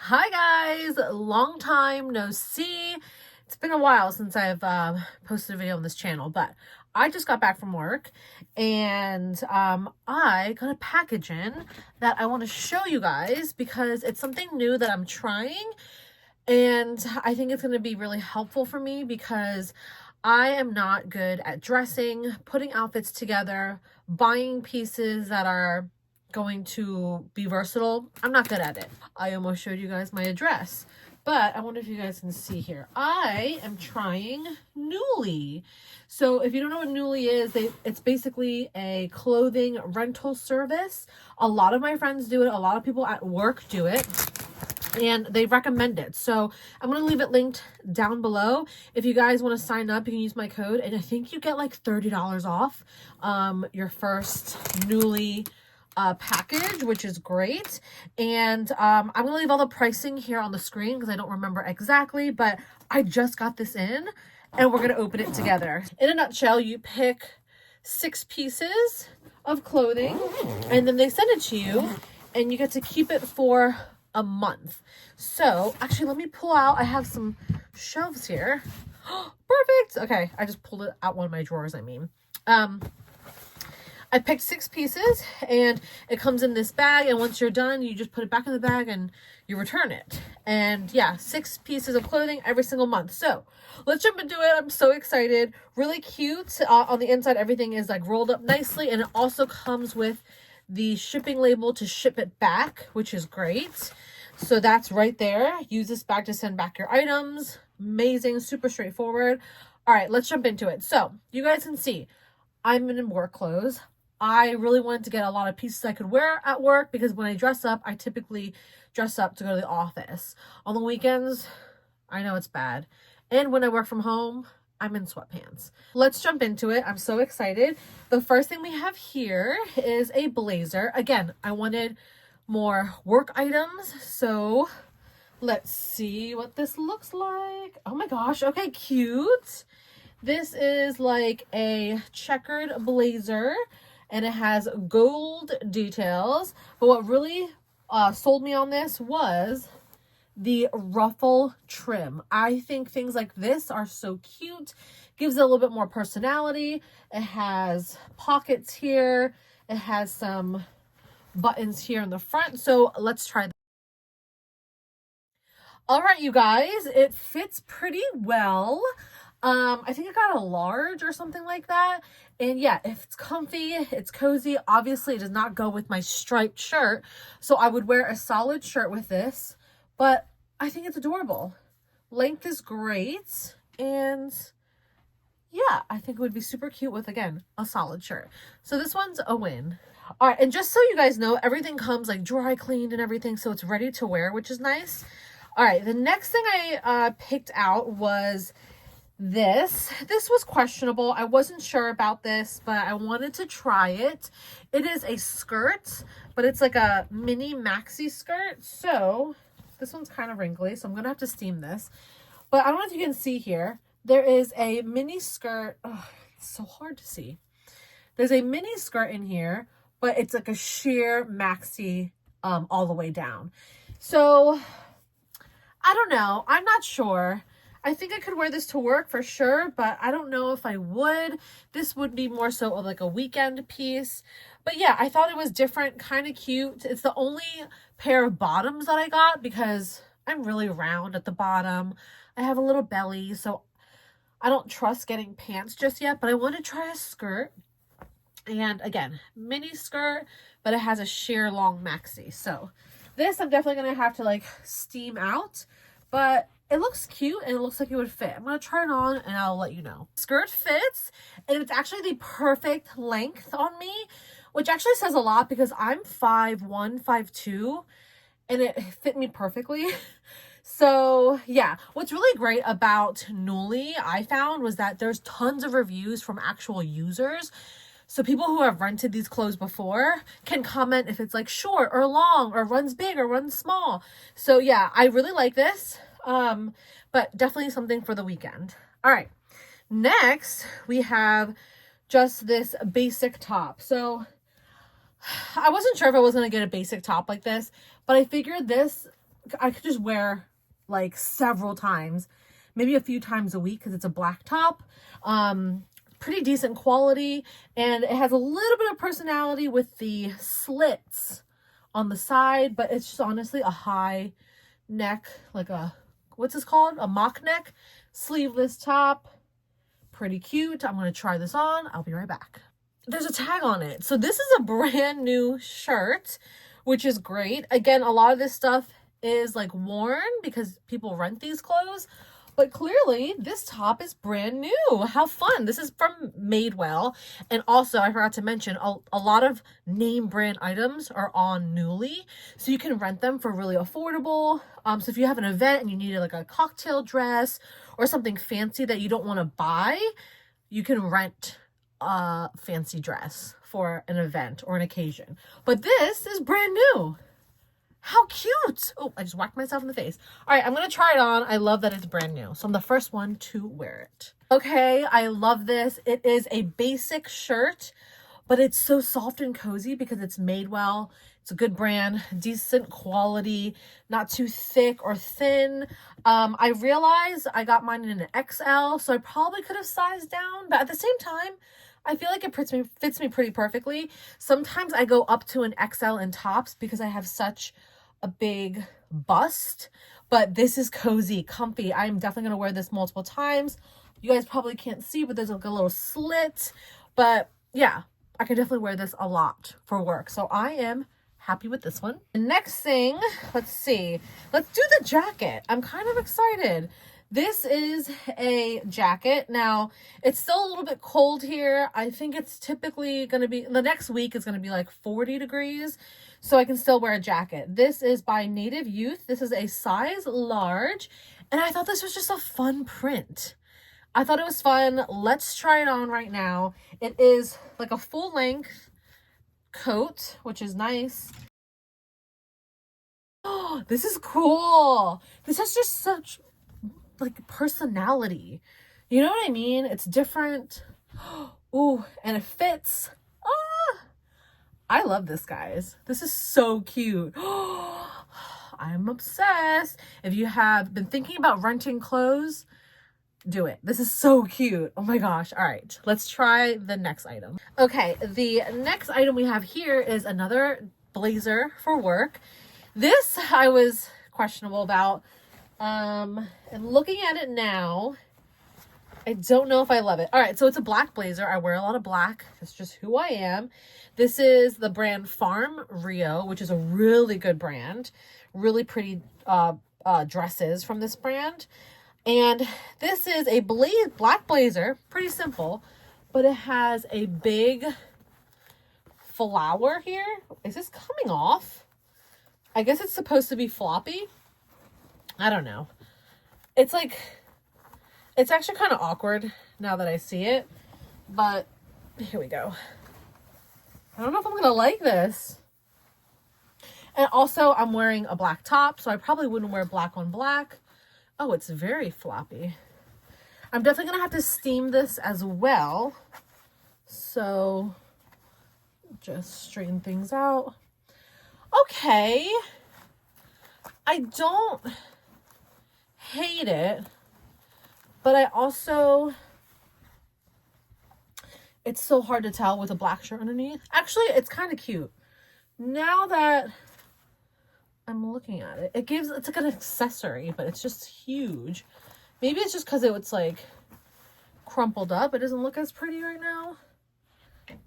Hi guys, long time no see. It's been a while since I've posted a video on this channel, but I just got back from work and I got a package in that I want to show you guys because it's something new that I'm trying, and I think it's going to be really helpful for me because I am not good at dressing, putting outfits together, buying pieces that are going to be versatile. I'm not good at it. I almost showed you guys my address, but I wonder if you guys can see here. I am trying Nuuly. So if you don't know what Nuuly is, it's basically a clothing rental service. A lot of my friends do it. A lot of people at work do it, and they recommend it. So I'm going to leave it linked down below. If you guys want to sign up, you can use my code, and I think you get like $30 off your first Nuuly package, which is great. And I'm gonna leave all the pricing here on the screen because I don't remember exactly, but I just got this in and we're gonna open it together. In a nutshell, you pick 6 pieces of clothing and then they send it to you and you get to keep it for a month. So actually, let me pull out, I have some shelves here. Perfect. Okay, I just pulled it out one of my drawers. I picked 6 pieces and it comes in this bag, and once you're done, you just put it back in the bag and you return it. And yeah, 6 pieces of clothing every single month. So let's jump into it. I'm so excited. Really cute. On the inside, everything is like rolled up nicely, and it also comes with the shipping label to ship it back, which is great. So that's right there. Use this bag to send back your items. Amazing, super straightforward. All right, let's jump into it. So you guys can see I'm in work clothes. I really wanted to get a lot of pieces I could wear at work because when I dress up, I typically dress up to go to the office. On the weekends, I know it's bad. And when I work from home, I'm in sweatpants. Let's jump into it. I'm so excited. The first thing we have here is a blazer. Again, I wanted more work items, so let's see what this looks like. Oh my gosh, okay, cute. This is like a checkered blazer, and it has gold details. But what really sold me on this was the ruffle trim. I think things like this are so cute. Gives it a little bit more personality. It has pockets here. It has some buttons here in the front. So let's try that. All right, you guys, it fits pretty well. I think I got a large or something like that. And yeah, if it's comfy, it's cozy. Obviously, it does not go with my striped shirt. So I would wear a solid shirt with this, but I think it's adorable. Length is great. And yeah, I think it would be super cute with, again, a solid shirt. So this one's a win. All right, and just so you guys know, everything comes like dry cleaned and everything, so it's ready to wear, which is nice. All right, the next thing I picked out was this. This was questionable. I wasn't sure about this, but I wanted to try it. It is a skirt, but it's like a mini-maxi skirt. So this one's kind of wrinkly, so I'm gonna have to steam this. But I don't know if you can see here. There is a mini skirt. Oh, it's so hard to see. There's a mini skirt in here, but it's like a sheer maxi all the way down. So I don't know. I'm not sure. I think I could wear this to work for sure, but I don't know if I would. This would be more so like a weekend piece. But yeah, I thought it was different, kind of cute. It's the only pair of bottoms that I got because I'm really round at the bottom. I have a little belly, so I don't trust getting pants just yet, but I want to try a skirt. And again, mini skirt, but it has a sheer long maxi. So this I'm definitely going to have to like steam out, but it looks cute and it looks like it would fit. I'm going to try it on and I'll let you know. Skirt fits, and it's actually the perfect length on me, which actually says a lot because I'm 5'1", 5'2", and it fit me perfectly. So yeah, what's really great about Nuuly, I found, was that there's tons of reviews from actual users. So people who have rented these clothes before can comment if it's like short or long or runs big or runs small. So yeah, I really like this. But definitely something for the weekend. All right, next we have just this basic top. So I wasn't sure if I was going to get a basic top like this, but I figured this I could just wear like several times, maybe a few times a week, because it's a black top. Pretty decent quality, and it has a little bit of personality with the slits on the side, but it's just honestly a high neck, like a, what's this called? A mock neck, sleeveless top. Pretty cute. I'm going to try this on. I'll be right back. There's a tag on it. So this is a brand new shirt, which is great. Again, a lot of this stuff is like worn because people rent these clothes. But clearly, this top is brand new. How fun. This is from Madewell. And also, I forgot to mention, a lot of name brand items are on Nuuly. So you can rent them for really affordable. So if you have an event and you needed like a cocktail dress or something fancy that you don't want to buy, you can rent a fancy dress for an event or an occasion. But this is brand new. How cute. Oh, I just whacked myself in the face. All right, I'm going to try it on. I love that it's brand new. So I'm the first one to wear it. Okay, I love this. It is a basic shirt, but it's so soft and cozy because it's Madewell. It's a good brand, decent quality, not too thick or thin. I realized I got mine in an XL, so I probably could have sized down, but at the same time, I feel like it fits me pretty perfectly. Sometimes I go up to an XL in tops because I have such a big bust, but this is cozy, comfy. I'm definitely going to wear this multiple times. You guys probably can't see, but there's like a little slit, but yeah, I can definitely wear this a lot for work. So I am happy with this one. The next thing, let's see. Let's do the jacket. I'm kind of excited. This is a jacket. Now, it's still a little bit cold here. I think it's typically going to be, the next week is going to be like 40 degrees. So I can still wear a jacket. This is by Native Youth. This is a size large. And I thought this was just a fun print. I thought it was fun. Let's try it on right now. It is like a full length coat, which is nice. Oh, this is cool. This has just such like personality. You know what I mean? It's different. Ooh, and it fits. Ah, I love this, guys. This is so cute. I'm obsessed. If you have been thinking about renting clothes, do it. This is so cute. Oh my gosh. All right, let's try the next item. Okay, the next item we have here is another blazer for work. This I was questionable about. And looking at it now, I don't know if I love it. All right, so it's a black blazer. I wear a lot of black. That's just who I am. This is the brand Farm Rio, which is a really good brand. Really pretty dresses from this brand. And this is a black blazer, pretty simple, but it has a big flower here. Is this coming off? I guess it's supposed to be floppy. I don't know. It's like, it's actually kind of awkward now that I see it, but here we go. I don't know if I'm going to like this. And also I'm wearing a black top, so I probably wouldn't wear black on black. Oh, it's very floppy. I'm definitely going to have to steam this as well. So just straighten things out. Okay. I don't hate it, but I also, it's so hard to tell with a black shirt underneath. Actually, it's kind of cute. Now that I'm looking at it, it's like an accessory, but it's just huge. Maybe it's just because it's like crumpled up. It doesn't look as pretty right now,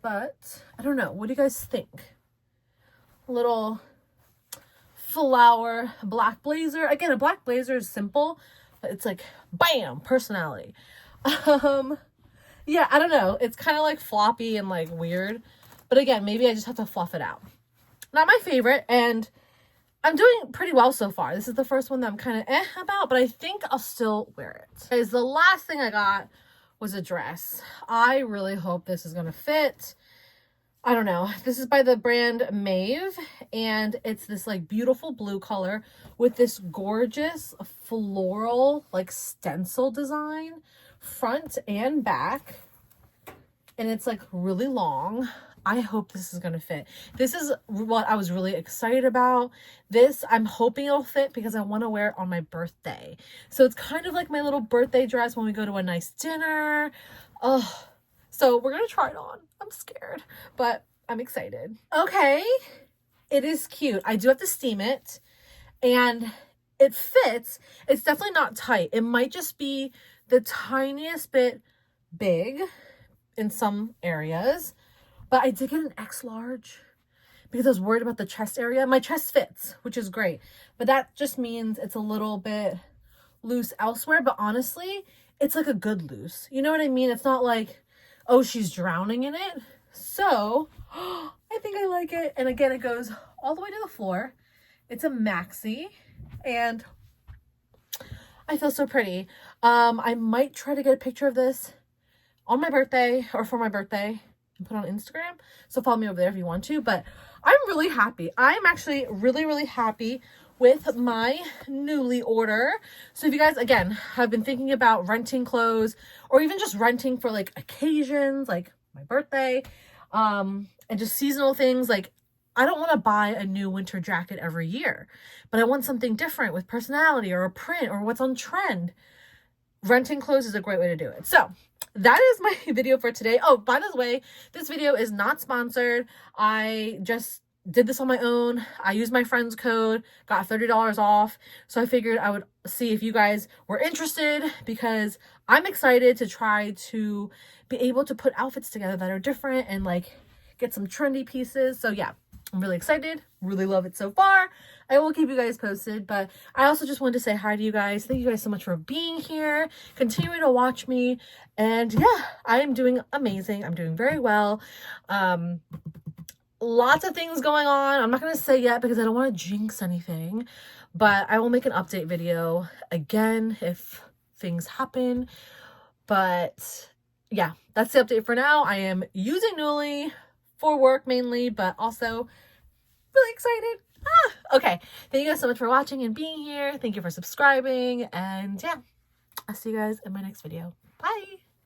but I don't know. What do you guys think? Little flower black blazer. Again, a black blazer is simple, but it's like bam, personality. Yeah, I don't know. It's kind of like floppy and like weird, but again, maybe I just have to fluff it out. Not my favorite, and I'm doing pretty well so far. This is the first one that I'm kind of about, but I think I'll still wear it. Guys, the last thing I got was a dress. I really hope this is gonna fit. I don't know. This is by the brand Maeve, and it's this like beautiful blue color with this gorgeous floral like stencil design front and back. And it's like really long. I hope this is going to fit. This is what I was really excited about. This, I'm hoping it'll fit because I want to wear it on my birthday. So it's kind of like my little birthday dress when we go to a nice dinner. Oh, so we're going to try it on. I'm scared, but I'm excited. Okay, it is cute. I do have to steam it, and it fits. It's definitely not tight. It might just be the tiniest bit big in some areas, but I did get an X large because I was worried about the chest area. My chest fits, which is great, but that just means it's a little bit loose elsewhere. But honestly, it's like a good loose. You know what I mean? It's not like, oh, she's drowning in it. So I think I like it. And again, it goes all the way to the floor. It's a maxi, and I feel so pretty. I might try to get a picture of this on my birthday or for my birthday and put it on Instagram. So follow me over there if you want to. But I'm really happy. I'm actually really, really happy with my Nuuly order. So if you guys, again, have been thinking about renting clothes or even just renting for like occasions, like my birthday, and just seasonal things, like I don't want to buy a new winter jacket every year, but I want something different with personality or a print or what's on trend. Renting clothes is a great way to do it. So that is my video for today. Oh, by the way, this video is not sponsored. I just did this on my own. I used my friend's code, got $30 off. So I figured I would see if you guys were interested, because I'm excited to try to be able to put outfits together that are different and like get some trendy pieces. So yeah, I'm really excited. Really love it so far. I will keep you guys posted, but I also just wanted to say hi to you guys. Thank you guys so much for being here, continuing to watch me. And yeah, I am doing amazing. I'm doing very well. Lots of things going on. I'm not going to say yet because I don't want to jinx anything, but I will make an update video again if things happen. But yeah, that's the update for now. I am using Nuuly for work mainly, but also really excited. Okay, thank you guys so much for watching and being here. Thank you for subscribing, and yeah, I'll see you guys in my next video. Bye.